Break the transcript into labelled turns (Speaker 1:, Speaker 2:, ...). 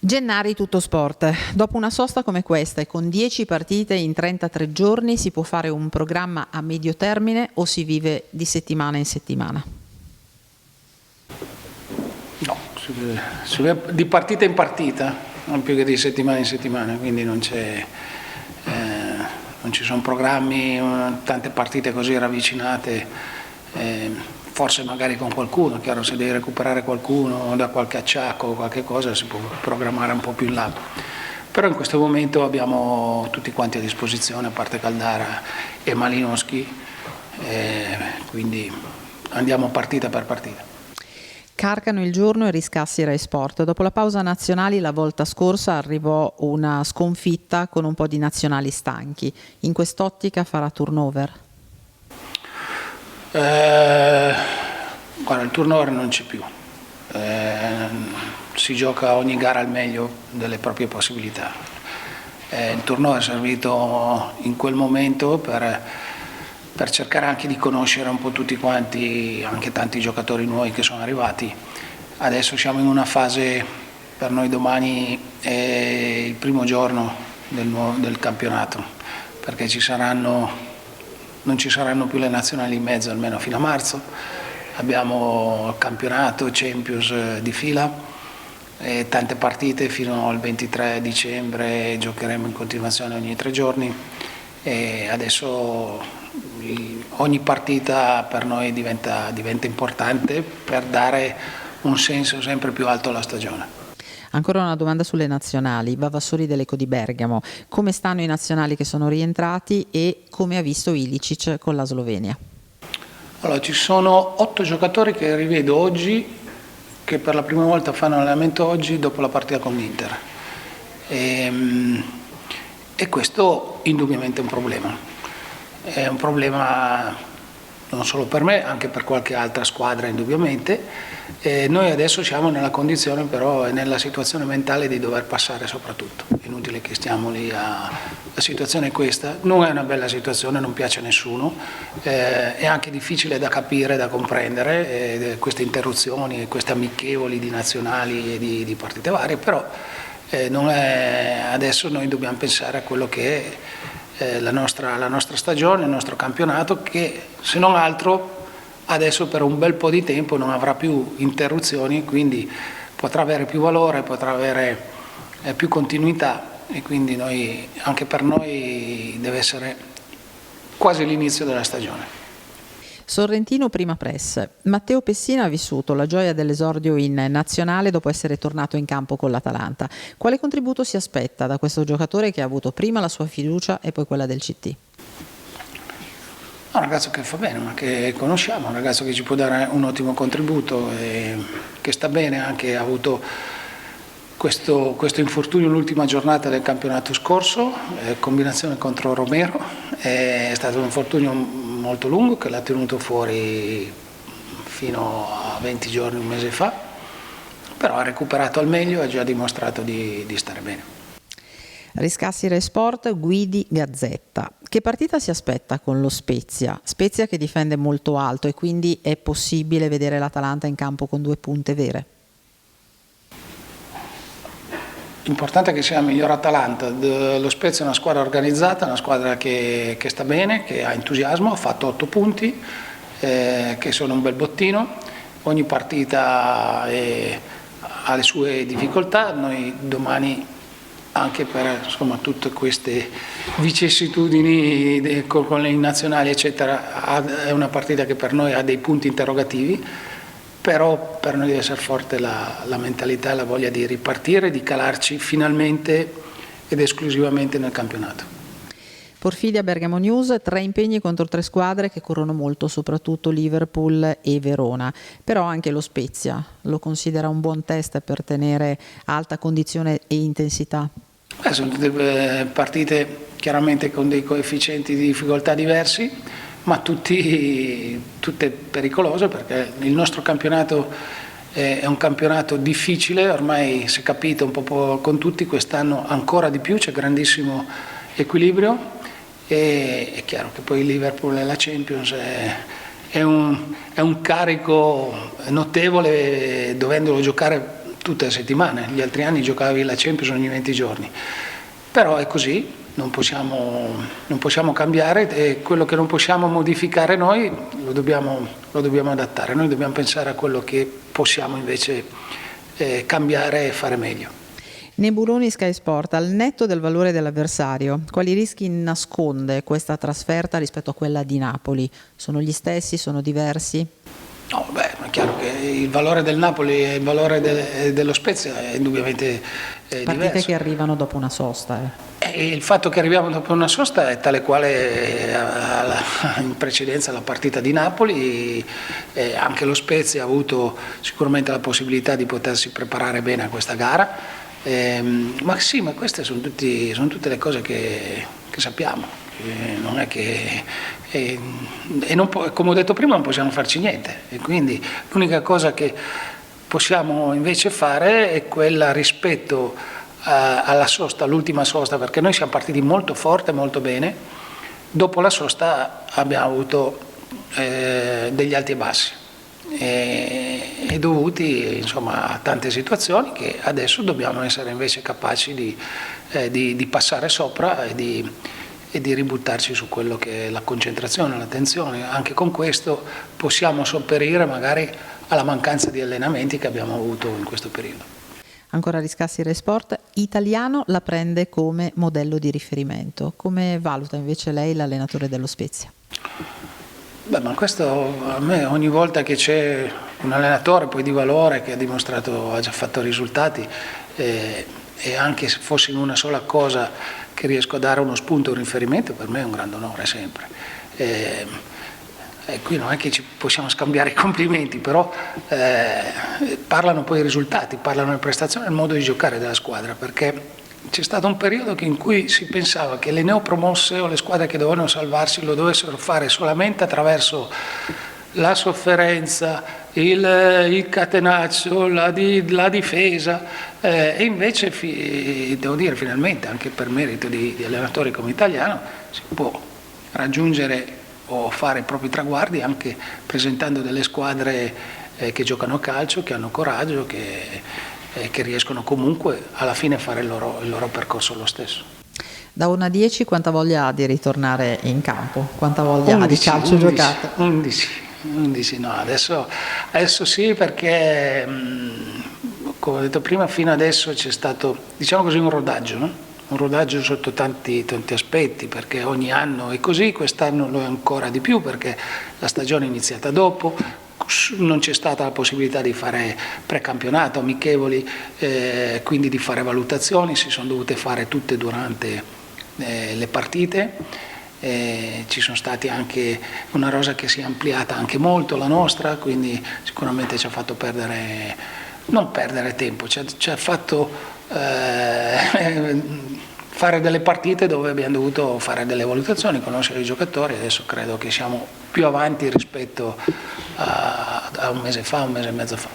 Speaker 1: Gennari tutto sport. Dopo una sosta come questa e con 10 partite in 33 giorni si può fare un programma a medio termine o si vive di settimana in settimana?
Speaker 2: No, si vive di partita in partita, non più che di settimana in settimana, quindi non ci sono programmi, tante partite così ravvicinate. Forse magari con qualcuno, chiaro, se devi recuperare qualcuno da qualche acciacco o qualche cosa si può programmare un po' più in là. Però in questo momento abbiamo tutti quanti a disposizione, a parte Caldara e Malinowski, quindi andiamo partita per partita.
Speaker 1: Carcano il giorno e Riscassi Rai Sport. Dopo la pausa nazionali la volta scorsa arrivò una sconfitta con un po' di nazionali stanchi. In quest'ottica farà turnover?
Speaker 2: Guarda, il turnover non c'è più, si gioca ogni gara al meglio delle proprie possibilità. Il turnover è servito in quel momento per cercare anche di conoscere un po' tutti quanti, anche tanti giocatori nuovi che sono arrivati. Adesso siamo in una fase, per noi domani è il primo giorno del campionato, perché non ci saranno più le nazionali in mezzo, almeno fino a marzo. Abbiamo il campionato, Champions di fila, e tante partite fino al 23 dicembre, giocheremo in continuazione ogni 3 giorni e adesso ogni partita per noi diventa importante per dare un senso sempre più alto alla stagione.
Speaker 1: Ancora una domanda sulle nazionali. Vavassori dell'Eco di Bergamo. Come stanno i nazionali che sono rientrati e come ha visto Ilicic con la Slovenia?
Speaker 2: Allora, ci sono 8 giocatori che rivedo oggi, che per la prima volta fanno allenamento oggi dopo la partita con l'Inter. E questo indubbiamente è un problema. È un problema non solo per me, anche per qualche altra squadra indubbiamente. Noi adesso siamo nella condizione però e nella situazione mentale di dover passare soprattutto. È inutile che stiamo lì la situazione è questa, non è una bella situazione, non piace a nessuno, è anche difficile da capire, da comprendere queste interruzioni, queste amichevoli di nazionali e di partite varie, però adesso noi dobbiamo pensare a quello che è la nostra stagione, il nostro campionato, che se non altro adesso per un bel po' di tempo non avrà più interruzioni, quindi potrà avere più valore, potrà avere più continuità e quindi anche per noi deve essere quasi l'inizio della stagione.
Speaker 1: Sorrentino prima press. Matteo Pessina ha vissuto la gioia dell'esordio in nazionale dopo essere tornato in campo con l'Atalanta. Quale contributo si aspetta da questo giocatore che ha avuto prima la sua fiducia e poi quella del CT?
Speaker 2: Un ragazzo che fa bene, ma che conosciamo, un ragazzo che ci può dare un ottimo contributo e che sta bene, anche ha avuto questo infortunio l'ultima giornata del campionato scorso, combinazione contro Romero, è stato un infortunio molto lungo che l'ha tenuto fuori fino a 20 giorni, un mese fa, però ha recuperato al meglio e ha già dimostrato di stare bene.
Speaker 1: Riscassi Rai Sport, Guidi Gazzetta. Che partita si aspetta con lo Spezia? Spezia che difende molto alto e quindi è possibile vedere l'Atalanta in campo con 2 punte vere?
Speaker 2: L'importante è che sia la miglior Atalanta. Lo Spezia è una squadra organizzata, una squadra che sta bene, che ha entusiasmo, ha fatto 8 punti, che sono un bel bottino. Ogni partita ha le sue difficoltà. Noi domani, anche per tutte queste vicissitudini con le nazionali eccetera, è una partita che per noi ha dei punti interrogativi, però per noi deve essere forte la mentalità e la voglia di ripartire, di calarci finalmente ed esclusivamente nel campionato.
Speaker 1: Porfidia Bergamo News, 3 impegni contro 3 squadre che corrono molto, soprattutto Liverpool e Verona, però anche lo Spezia lo considera un buon test per tenere alta condizione e intensità?
Speaker 2: Sono tutte partite chiaramente con dei coefficienti di difficoltà diversi, ma tutte pericolose, perché il nostro campionato è un campionato difficile, ormai si è capito un po' con tutti, quest'anno ancora di più, c'è grandissimo equilibrio e è chiaro che poi il Liverpool e la Champions è un carico notevole, dovendolo giocare tutte le settimane, gli altri anni giocavi la Champions ogni 20 giorni, però è così. Non possiamo cambiare, e quello che non possiamo modificare noi lo dobbiamo adattare. Noi dobbiamo pensare a quello che possiamo invece cambiare e fare meglio.
Speaker 1: Nebuloni, Sky Sport, al netto del valore dell'avversario, quali rischi nasconde questa trasferta rispetto a quella di Napoli? Sono gli stessi? Sono diversi?
Speaker 2: No, beh, è chiaro che il valore del Napoli e il valore dello Spezia è indubbiamente
Speaker 1: Partite
Speaker 2: diverso.
Speaker 1: che arrivano dopo una sosta.
Speaker 2: E il fatto che arriviamo dopo una sosta è tale quale in precedenza la partita di Napoli, anche lo Spezia ha avuto sicuramente la possibilità di potersi preparare bene a questa gara, ma sì, ma queste sono tutte le cose che sappiamo. Non è che come ho detto prima non possiamo farci niente, e quindi l'unica cosa che possiamo invece fare è quella rispetto alla sosta, all'ultima sosta, perché noi siamo partiti molto forte, molto bene. Dopo la sosta abbiamo avuto degli alti e bassi e dovuti insomma a tante situazioni che adesso dobbiamo essere invece capaci di passare sopra e di ributtarci su quello che è la concentrazione, l'attenzione. Anche con questo possiamo sopperire magari alla mancanza di allenamenti che abbiamo avuto in questo periodo.
Speaker 1: Ancora Riscassi, Rai Sport, Italiano la prende come modello di riferimento. Come valuta invece lei l'allenatore dello Spezia?
Speaker 2: Beh, ma questo a me ogni volta che c'è un allenatore poi di valore che ha già fatto risultati, e anche se fosse in una sola cosa che riesco a dare uno spunto, un riferimento, per me è un grande onore sempre. E qui non è che ci possiamo scambiare i complimenti, però parlano poi i risultati, parlano le prestazioni e il modo di giocare della squadra, perché c'è stato un periodo in cui si pensava che le neopromosse o le squadre che dovevano salvarsi lo dovessero fare solamente attraverso la sofferenza, il catenaccio, la difesa, e invece devo dire finalmente, anche per merito di allenatori come Italiano, si può raggiungere o fare i propri traguardi anche presentando delle squadre che giocano a calcio, che hanno coraggio, che riescono comunque alla fine a fare il loro percorso lo stesso.
Speaker 1: Da 1 a 10 quanta voglia ha di ritornare in campo? Quanta voglia ha di calcio
Speaker 2: 11,
Speaker 1: giocato?
Speaker 2: 11 no, adesso sì, perché come ho detto prima, fino adesso c'è stato, diciamo così, un rodaggio, no? Un rodaggio sotto tanti aspetti, perché ogni anno è così, quest'anno lo è ancora di più perché la stagione è iniziata dopo, non c'è stata la possibilità di fare precampionato, amichevoli, quindi di fare valutazioni, si sono dovute fare tutte durante le partite. Ci sono stati anche una rosa che si è ampliata anche molto, la nostra, quindi sicuramente ci ha fatto non perdere tempo, ci ha fatto fare delle partite dove abbiamo dovuto fare delle valutazioni, conoscere i giocatori. Adesso credo che siamo più avanti rispetto a un mese e mezzo fa.